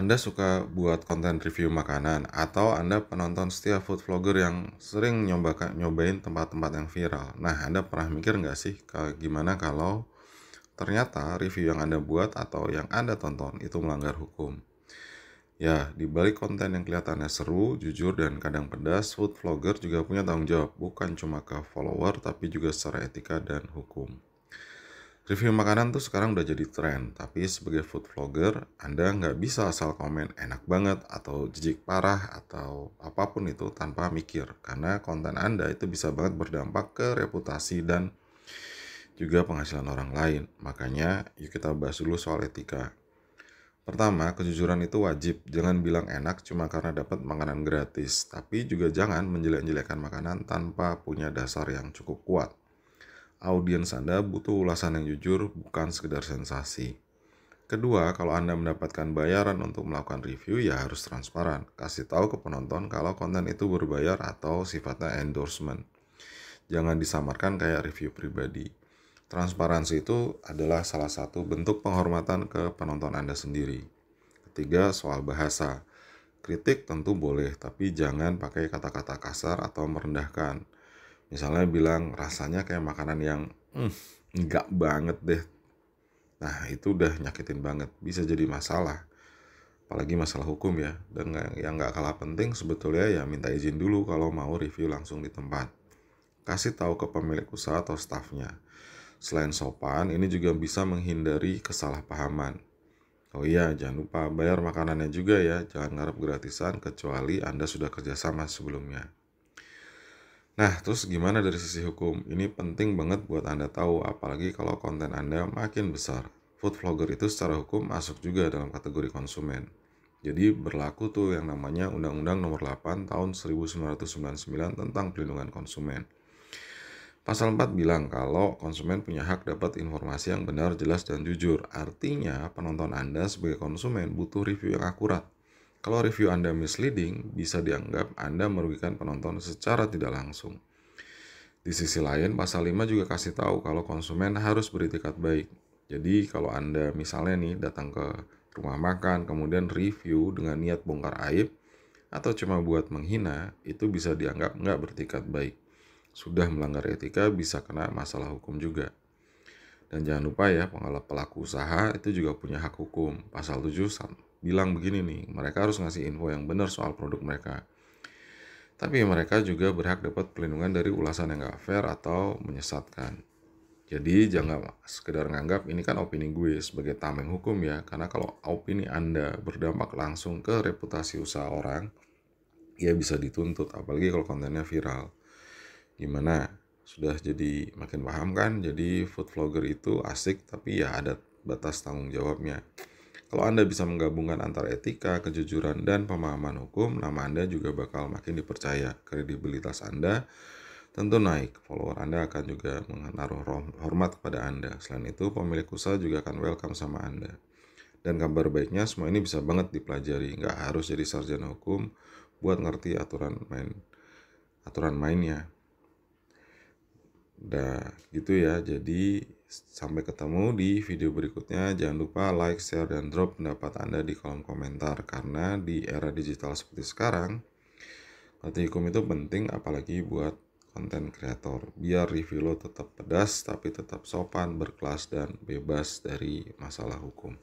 Anda suka buat konten review makanan atau Anda penonton setia food vlogger yang sering nyobain tempat-tempat yang viral. Nah, Anda pernah mikir nggak sih gimana kalau ternyata review yang Anda buat atau yang Anda tonton itu melanggar hukum? Ya, di balik konten yang kelihatannya seru, jujur, dan kadang pedas, food vlogger juga punya tanggung jawab, bukan cuma ke follower, tapi juga secara etika dan hukum. Review makanan tuh sekarang udah jadi tren, tapi sebagai food vlogger, Anda nggak bisa asal komen enak banget atau jijik parah atau apapun itu tanpa mikir, karena konten Anda itu bisa banget berdampak ke reputasi dan juga penghasilan orang lain. Makanya, yuk kita bahas dulu soal etika. Pertama, kejujuran itu wajib. Jangan bilang enak cuma karena dapat makanan gratis, tapi juga jangan menjelek-jelekan makanan tanpa punya dasar yang cukup kuat. Audiens Anda butuh ulasan yang jujur, bukan sekedar sensasi. Kedua, kalau Anda mendapatkan bayaran untuk melakukan review, ya harus transparan. Kasih tahu ke penonton kalau konten itu berbayar atau sifatnya endorsement. Jangan disamarkan kayak review pribadi. Transparansi itu adalah salah satu bentuk penghormatan ke penonton Anda sendiri. Ketiga, soal bahasa. Kritik tentu boleh, tapi jangan pakai kata-kata kasar atau merendahkan. Misalnya bilang rasanya kayak makanan yang enggak banget deh. Nah, itu udah nyakitin banget, bisa jadi masalah. Apalagi masalah hukum ya. Dan yang nggak kalah penting sebetulnya ya minta izin dulu kalau mau review langsung di tempat. Kasih tahu ke pemilik usaha atau stafnya. Selain sopan, ini juga bisa menghindari kesalahpahaman. Oh iya, jangan lupa bayar makanannya juga ya. Jangan ngarep gratisan kecuali Anda sudah kerjasama sebelumnya. Nah, terus gimana dari sisi hukum? Ini penting banget buat Anda tahu, apalagi kalau konten Anda makin besar. Food vlogger itu secara hukum masuk juga dalam kategori konsumen. Jadi berlaku tuh yang namanya Undang-Undang Nomor 8 Tahun 1999 tentang Perlindungan Konsumen. Pasal 4 bilang kalau konsumen punya hak dapat informasi yang benar, jelas, dan jujur. Artinya penonton Anda sebagai konsumen butuh review yang akurat. Kalau review Anda misleading, bisa dianggap Anda merugikan penonton secara tidak langsung. Di sisi lain, pasal 5 juga kasih tahu kalau konsumen harus beretikat baik. Jadi kalau Anda misalnya nih datang ke rumah makan, kemudian review dengan niat bongkar aib, atau cuma buat menghina, itu bisa dianggap nggak beretikat baik. Sudah melanggar etika, bisa kena masalah hukum juga. Dan jangan lupa ya, pelaku usaha itu juga punya hak hukum. Pasal 7 bilang begini nih, mereka harus ngasih info yang benar soal produk mereka. Tapi mereka juga berhak dapat perlindungan dari ulasan yang gak fair atau menyesatkan. Jadi jangan sekedar nganggap ini kan opini gue sebagai tameng hukum ya. Karena kalau opini Anda berdampak langsung ke reputasi usaha orang, ya bisa dituntut, apalagi kalau kontennya viral. Gimana? Sudah jadi makin paham kan? Jadi food vlogger itu asik, tapi ya ada batas tanggung jawabnya. Kalau Anda bisa menggabungkan antara etika, kejujuran, dan pemahaman hukum, nama Anda juga bakal makin dipercaya. Kredibilitas Anda tentu naik, follower Anda akan juga menaruh hormat kepada Anda. Selain itu, pemilik usaha juga akan welcome sama Anda. Dan kabar baiknya, semua ini bisa banget dipelajari. Nggak harus jadi sarjana hukum buat ngerti aturan mainnya. Udah gitu ya, jadi sampai ketemu di video berikutnya. Jangan lupa like, share, dan drop pendapat Anda di kolom komentar. Karena di era digital seperti sekarang, ngerti hukum itu penting, apalagi buat konten kreator. Biar review lo tetap pedas, tapi tetap sopan, berkelas, dan bebas dari masalah hukum.